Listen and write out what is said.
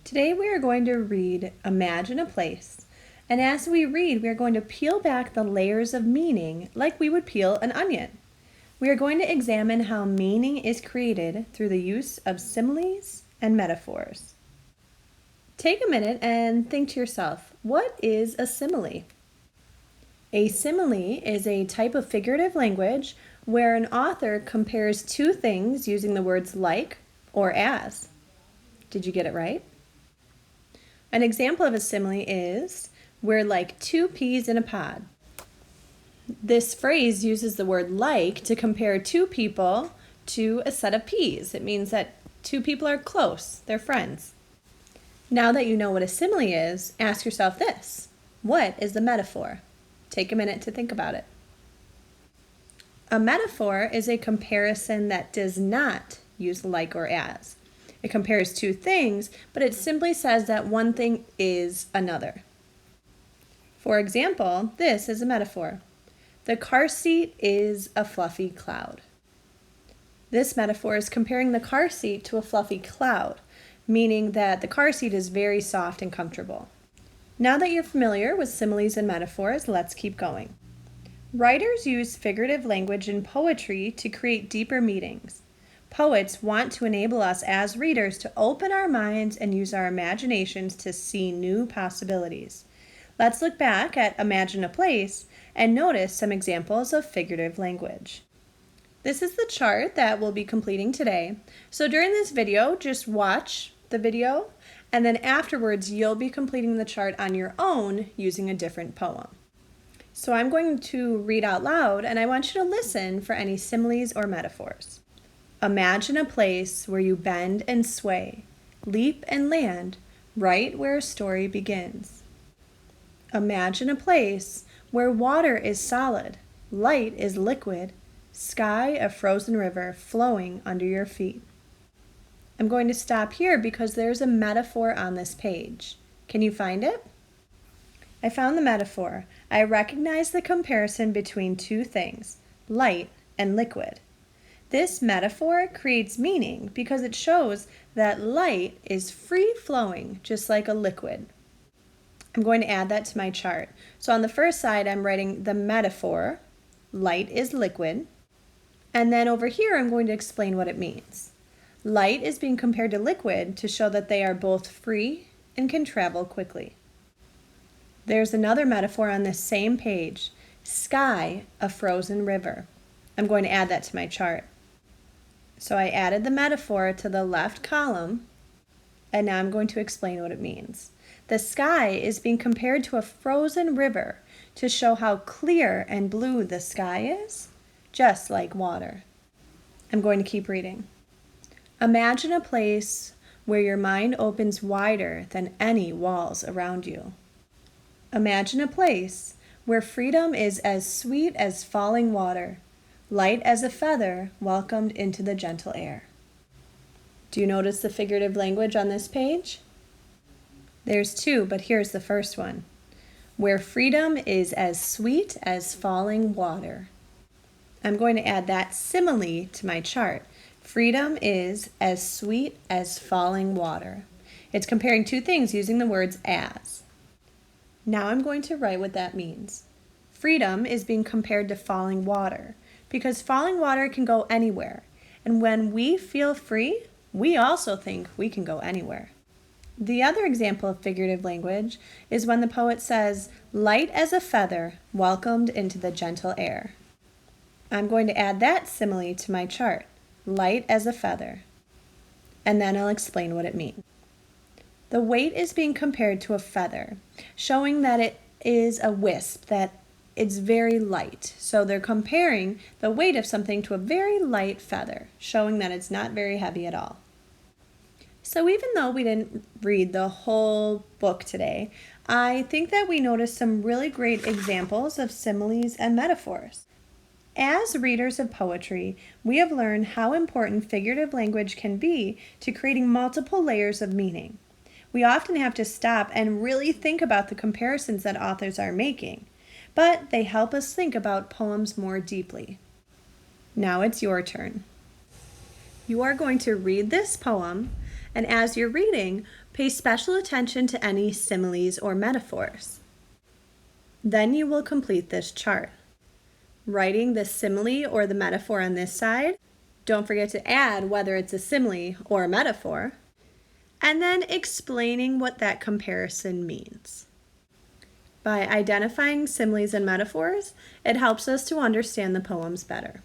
Today we are going to read Imagine a Place, and as we read, we are going to peel back the layers of meaning like we would peel an onion. We are going to examine how meaning is created through the use of similes and metaphors. Take a minute and think to yourself, what is a simile? A simile is a type of figurative language where an author compares two things using the words like or as. Did you get it right? An example of a simile is, we're like two peas in a pod. This phrase uses the word like to compare two people to a set of peas. It means that two people are close, they're friends. Now that you know what a simile is, ask yourself this: what is the metaphor? Take a minute to think about it. A metaphor is a comparison that does not use like or as. It compares two things, but it simply says that one thing is another. For example, this is a metaphor. The car seat is a fluffy cloud. This metaphor is comparing the car seat to a fluffy cloud, meaning that the car seat is very soft and comfortable. Now that you're familiar with similes and metaphors, let's keep going. Writers use figurative language in poetry to create deeper meanings. Poets want to enable us as readers to open our minds and use our imaginations to see new possibilities. Let's look back at Imagine a Place and notice some examples of figurative language. This is the chart that we'll be completing today. So during this video, just watch the video, and then afterwards you'll be completing the chart on your own using a different poem. So I'm going to read out loud, and I want you to listen for any similes or metaphors. Imagine a place where you bend and sway, leap and land, right where a story begins. Imagine a place where water is solid, light is liquid, sky a frozen river flowing under your feet. I'm going to stop here because there's a metaphor on this page. Can you find it? I found the metaphor. I recognize the comparison between two things, light and liquid. This metaphor creates meaning because it shows that light is free-flowing, just like a liquid. I'm going to add that to my chart. So on the first side, I'm writing the metaphor, light is liquid, and then over here, I'm going to explain what it means. Light is being compared to liquid to show that they are both free and can travel quickly. There's another metaphor on this same page, sky, a frozen river. I'm going to add that to my chart. So I added the metaphor to the left column, and now I'm going to explain what it means. The sky is being compared to a frozen river to show how clear and blue the sky is, just like water. I'm going to keep reading. Imagine a place where your mind opens wider than any walls around you. Imagine a place where freedom is as sweet as falling water, light as a feather welcomed into the gentle air. Do you notice the figurative language on this page? There's two, but here's the first one. Where freedom is as sweet as falling water. I'm going to add that simile to my chart. Freedom is as sweet as falling water. It's comparing two things using the words as. Now I'm going to write what that means. Freedom is being compared to falling water, because falling water can go anywhere, and when we feel free, we also think we can go anywhere. The other example of figurative language is when the poet says, light as a feather welcomed into the gentle air. I'm going to add that simile to my chart, light as a feather, and then I'll explain what it means. The weight is being compared to a feather, showing that it is a wisp, that it's very light. So they're comparing the weight of something to a very light feather, showing that it's not very heavy at all. So even though we didn't read the whole book today, I think that we noticed some really great examples of similes and metaphors. As readers of poetry, we have learned how important figurative language can be to creating multiple layers of meaning. We often have to stop and really think about the comparisons that authors are making, but they help us think about poems more deeply. Now it's your turn. You are going to read this poem And as you're reading, pay special attention to any similes or metaphors. Then you will complete this chart. Writing the simile or the metaphor on this side, don't forget to add whether it's a simile or a metaphor, and then explaining what that comparison means. By identifying similes and metaphors, it helps us to understand the poems better.